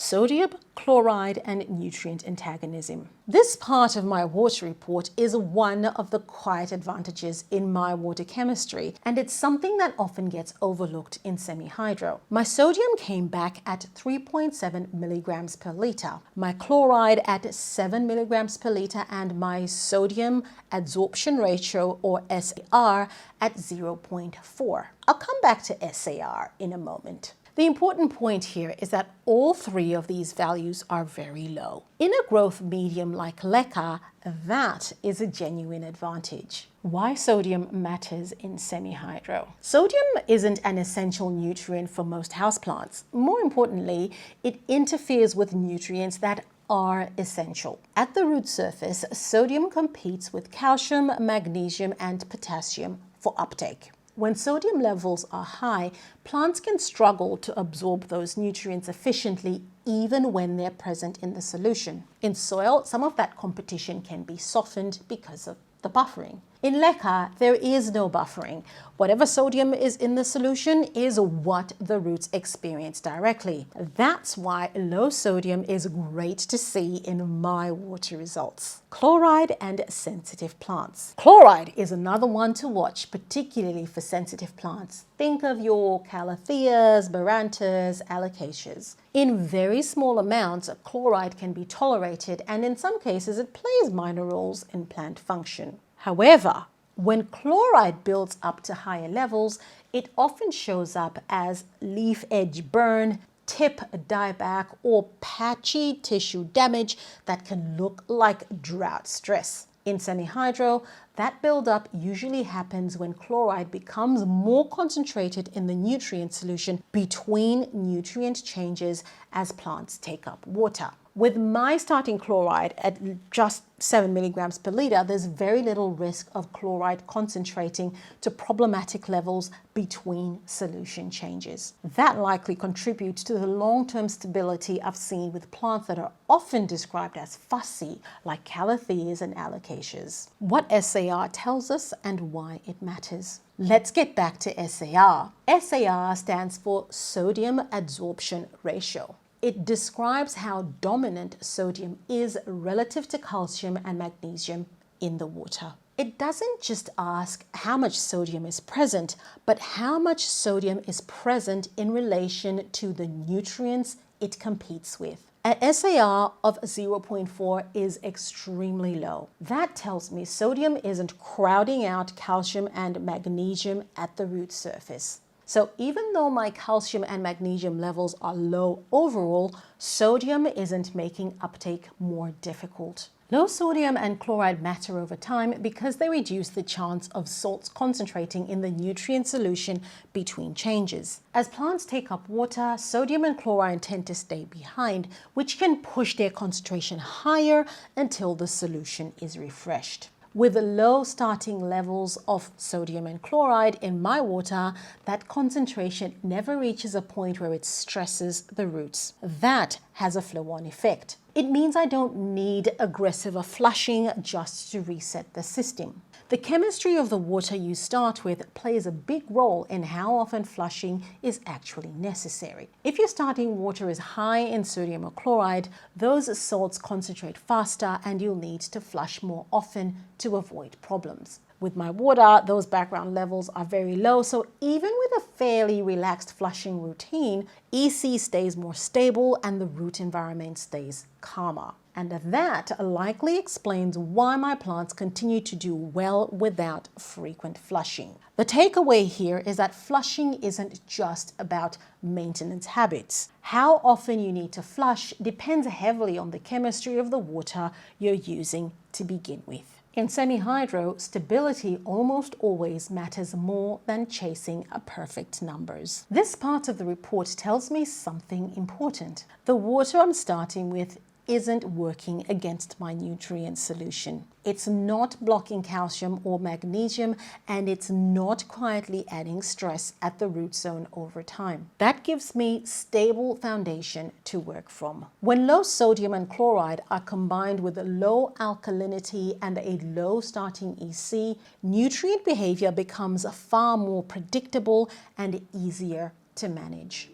sodium, chloride, and nutrient antagonism. This part of my water report is one of the quiet advantages in my water chemistry, and it's something that often gets overlooked in semi-hydro. My sodium came back at 3.7 milligrams per liter, my chloride at 7 milligrams per liter, and my sodium adsorption ratio, or SAR, at 0.4. I'll come back to SAR in a moment. The important point here is that all three of these values are very low. In a growth medium like Leca, that is a genuine advantage. Why sodium matters in semi-hydro. Sodium isn't an essential nutrient for most houseplants. More importantly, it interferes with nutrients that are essential. At the root surface, sodium competes with calcium, magnesium, and potassium for uptake. When sodium levels are high, plants can struggle to absorb those nutrients efficiently even when they're present in the solution. In soil, some of that competition can be softened because of the buffering. In Leca, there is no buffering. Whatever sodium is in the solution is what the roots experience directly. That's why low sodium is great to see in my water results. Chloride and sensitive plants. Chloride is another one to watch, particularly for sensitive plants. Think of your Calatheas, Barrinas, Alocasias. In very small amounts, chloride can be tolerated, and in some cases it plays minor roles in plant function. However, when chloride builds up to higher levels, it often shows up as leaf edge burn, tip dieback, or patchy tissue damage that can look like drought stress. In semi-hydro, that buildup usually happens when chloride becomes more concentrated in the nutrient solution between nutrient changes as plants take up water. With my starting chloride at just 7 milligrams per liter, there's very little risk of chloride concentrating to problematic levels between solution changes. That likely contributes to the long-term stability I've seen with plants that are often described as fussy, like Calatheas and Alocasias. What SAR tells us and why it matters. Let's get back to SAR. SAR stands for sodium adsorption ratio. It describes how dominant sodium is relative to calcium and magnesium in the water. It doesn't just ask how much sodium is present, but how much sodium is present in relation to the nutrients it competes with. An SAR of 0.4 is extremely low. That tells me sodium isn't crowding out calcium and magnesium at the root surface. So even though my calcium and magnesium levels are low overall, sodium isn't making uptake more difficult. Low sodium and chloride matter over time because they reduce the chance of salts concentrating in the nutrient solution between changes. As plants take up water, sodium and chloride tend to stay behind, which can push their concentration higher until the solution is refreshed. With low starting levels of sodium and chloride in my water, that concentration never reaches a point where it stresses the roots. That has a flow-on effect. It means I don't need aggressive flushing just to reset the system. The chemistry of the water you start with plays a big role in how often flushing is actually necessary. If your starting water is high in sodium or chloride, those salts concentrate faster and you'll need to flush more often to avoid problems. With my water, those background levels are very low, so even with a fairly relaxed flushing routine, EC stays more stable and the root environment stays calmer. And that likely explains why my plants continue to do well without frequent flushing. The takeaway here is that flushing isn't just about maintenance habits. How often you need to flush depends heavily on the chemistry of the water you're using to begin with. In semi-hydro, stability almost always matters more than chasing perfect numbers. This part of the report tells me something important. The water I'm starting with isn't working against my nutrient solution. It's not blocking calcium or magnesium, and it's not quietly adding stress at the root zone over time. That gives me stable foundation to work from. When low sodium and chloride are combined with a low alkalinity and a low starting EC, nutrient behavior becomes far more predictable and easier to manage.